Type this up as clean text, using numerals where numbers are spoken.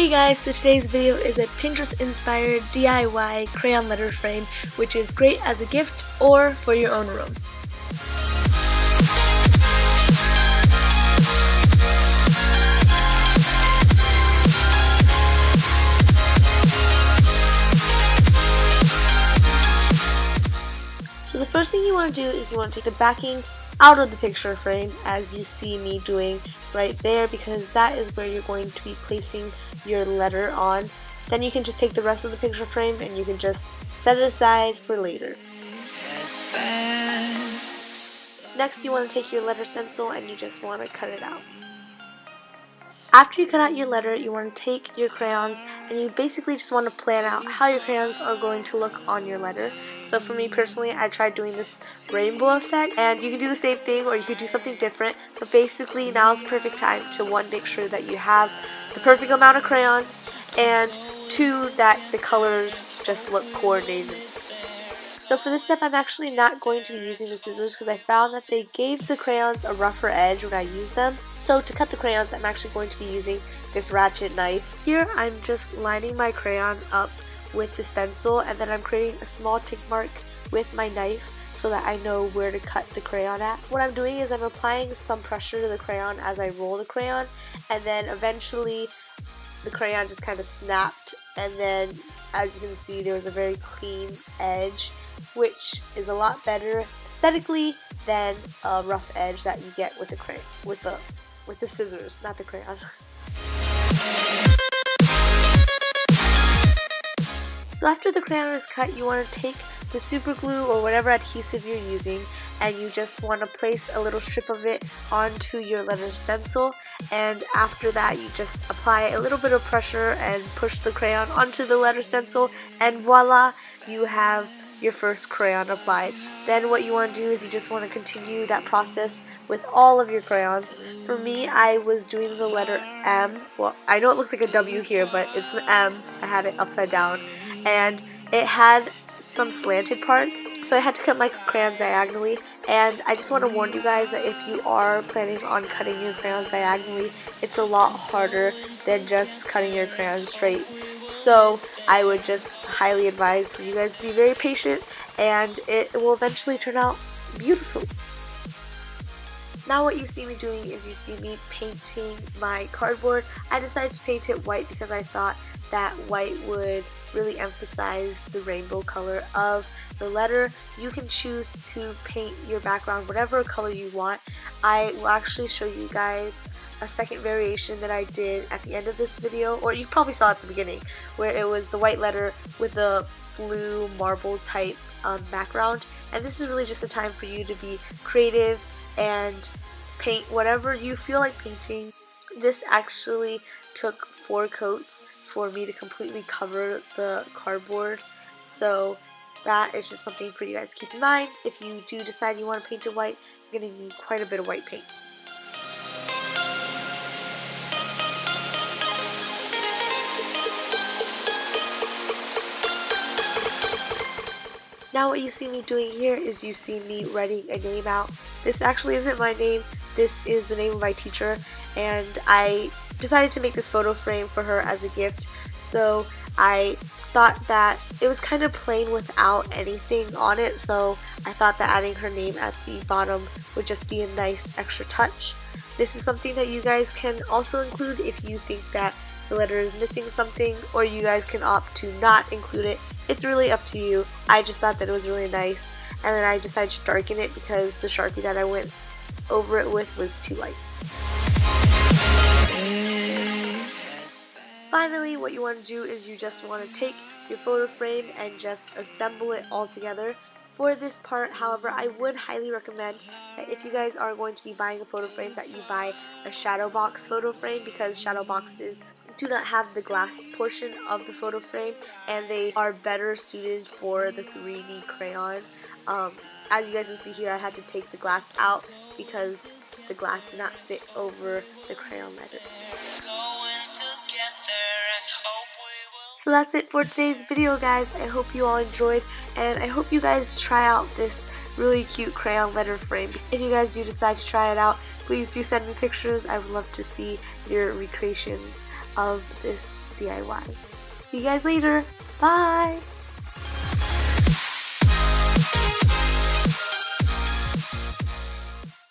Hey guys, so today's video is a Pinterest inspired DIY crayon letter frame, which is great as a gift or for your own room. So the first thing you want to do is you want to take the backing out of the picture frame, as you see me doing right there, because that is where you're going to be placing your letter on. Then you can just take the rest of the picture frame and you can just set it aside for later. Next, you want to take your letter stencil and you just want to cut it out. After you cut out your letter, you want to take your crayons and you basically just want to plan out how your crayons are going to look on your letter. So for me personally, I tried doing this rainbow effect, and you can do the same thing or you could do something different, but basically now is the perfect time to one, make sure that you have the perfect amount of crayons, and two, that the colors just look coordinated. So for this step, I'm actually not going to be using the scissors because I found that they gave the crayons a rougher edge when I used them. So to cut the crayons, I'm actually going to be using this ratchet knife. Here, I'm just lining my crayon up with the stencil, and then I'm creating a small tick mark with my knife so that I know where to cut the crayon at. What I'm doing is I'm applying some pressure to the crayon as I roll the crayon, and then eventually the crayon just kind of snapped, and then as you can see, there was a very clean edge, which is a lot better aesthetically than a rough edge that you get with the crayon, with the scissors, not the crayon. So after the crayon is cut, you want to take the super glue or whatever adhesive you're using, and you just want to place a little strip of it onto your letter stencil, and after that you just apply a little bit of pressure and push the crayon onto the letter stencil, and voila, you have your first crayon applied. Then what you want to do is you just want to continue that process with all of your crayons. For me, I was doing the letter M. Well, I know it looks like a W here, but it's an M. I had it upside down, and it had some slanted parts, so I had to cut my crayons diagonally. And I just want to warn you guys that if you are planning on cutting your crayons diagonally, it's a lot harder than just cutting your crayons straight. So I would just highly advise for you guys to be very patient, and it will eventually turn out beautifully. Now what you see me doing is you see me painting my cardboard. I decided to paint it white because I thought that white would really emphasize the rainbow color of the letter. You can choose to paint your background whatever color you want. I will actually show you guys a second variation that I did at the end of this video, or you probably saw at the beginning, where it was the white letter with a blue marble type background. And this is really just a time for you to be creative and paint whatever you feel like painting. This actually took 4 coats for me to completely cover the cardboard, so that is just something for you guys to keep in mind. If you do decide you want to paint it white, you're going to need quite a bit of white paint. Now what you see me doing here is you see me writing a name out. This actually isn't my name, this is the name of my teacher, and I decided to make this photo frame for her as a gift. So I thought that it was kind of plain without anything on it, so I thought that adding her name at the bottom would just be a nice extra touch. This is something that you guys can also include if you think that the letter is missing something, or you guys can opt to not include it. It's really up to you. I just thought that it was really nice, and then I decided to darken it because the Sharpie that I went over it with was too light. Finally, what you want to do is you just want to take your photo frame and just assemble it all together. For this part, however, I would highly recommend that if you guys are going to be buying a photo frame, that you buy a shadow box photo frame, because shadow boxes do not have the glass portion of the photo frame, and they are better suited for the 3D crayon. As you guys can see here, I had to take the glass out because the glass did not fit over the crayon letter. So that's it for today's video, guys. I hope you all enjoyed, and I hope you guys try out this really cute crayon letter frame. If you guys do decide to try it out, please do send me pictures. I would love to see your recreations of this DIY. See you guys later. Bye!